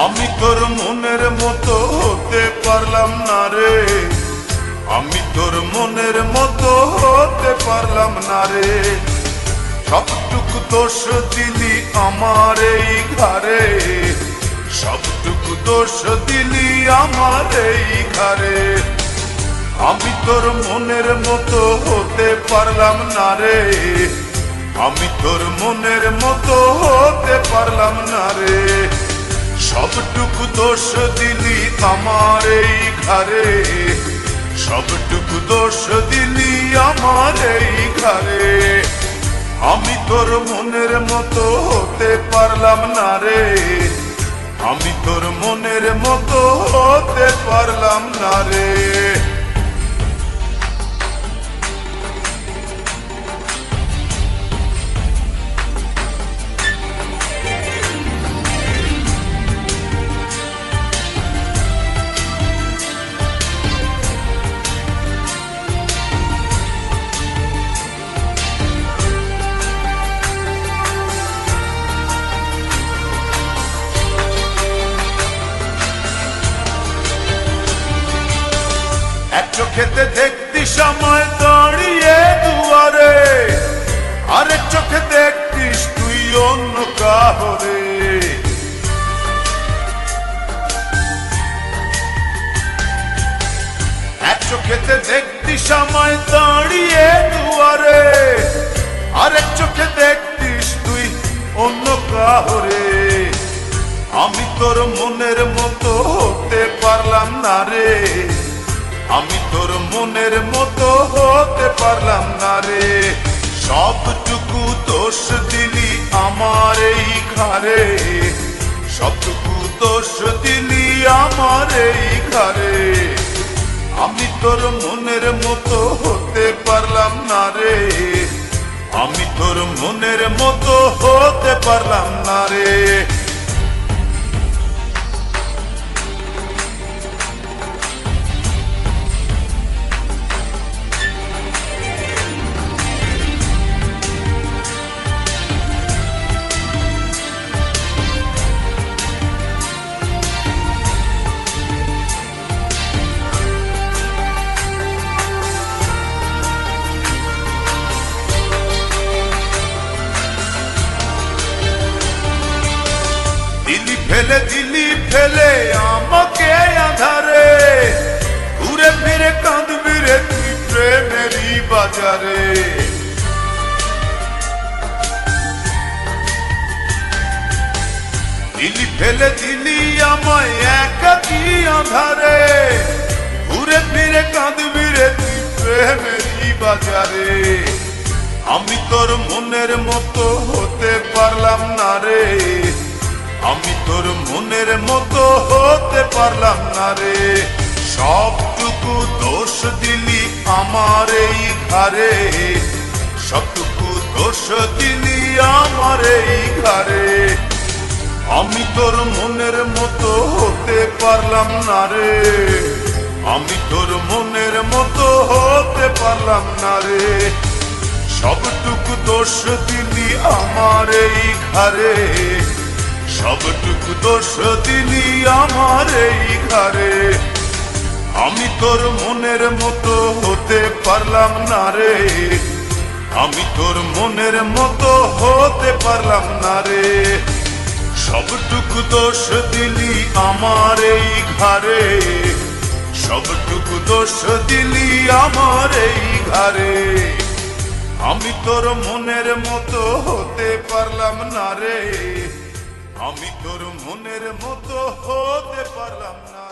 আমি তোর মনের মতো হতে পারলাম না রে, আমি তোর মনের মতো হতে পারলাম না রে। সবটুকু দোষ দিলি আমার এই ঘরে, সবটুকু দোষ দিলি আমার এই ঘরে। আমি তোর মনের মতো হতে পারলাম না রে, আমি তোর মনের মতো হতে পারলাম না রে। সবটুকু দোষ দিলি আমার এই ঘরে, সবটুকু দোষ দিলি আমার এই ঘরে। আমি তোর মনের মতো হতে পারলাম না রে, আমি তোর মনের মতো হতে পারলাম না রে। এক চোখেতে দেখতি সময় দাঁড়িয়ে দুয়ারে, আরেক চোখে দেখতিস তুই অন্য কাহরে। এক চোখেতে দেখতি সময় দাঁড়িয়ে দুয়ারে, আরেক চোখে দেখতিস তুই অন্য কাহরে। আমি তোর মনের মতো হতে পারলাম না রে, আমি তোর মনের মতো হতে পারলাম না রে। সবটুকু দোষ দিলি আমার এই ঘরে, সবটুকু দোষ দিলি আমার এই ঘরে। আমি তোর মনের মতো হতে পারলাম না রে, আমি তোর মনের মতো হতে পারলাম না রে। ফেলে দিলি ফেলে আমাকে আধারে, ঘুরে ফিরে কাঁদবি রে তুই প্রেমেরই বাজারে। দিলি ফেলে দিলি আমায় একাকী আধারে, ঘুরে ফিরে কাঁদবি রে তুই প্রেমেরই বাজারে। আমি তোর মনের মতো হতে পারলাম না রে, আমি তোর মনের মতো হতে পারলাম না রে। সবটুকু দোষ দিলি আমার এই ঘরে, সবটুকু দোষ দিলি আমার এই ঘরে। আমি তোর মনের মতো হতে পারলাম না রে, আমি তোর মনের মতো হতে পারলাম না রে। সবটুকু দোষ দিলি আমার এই ঘরে, সবটুকু দোষ দিলি আমার এই ঘরে। আমি তোর মনের মতো হতে পারলাম না রে, আমি তোর মনের মতো হতে পারলাম না রে। সবটুকু দোষ দিলি আমার এই ঘরে, সবটুকু দোষ দিলি আমার এই ঘরে। আমি তোর মনের মতো হতে পারলাম না রে, আমি তোর মনের মতো হতে পারলাম না।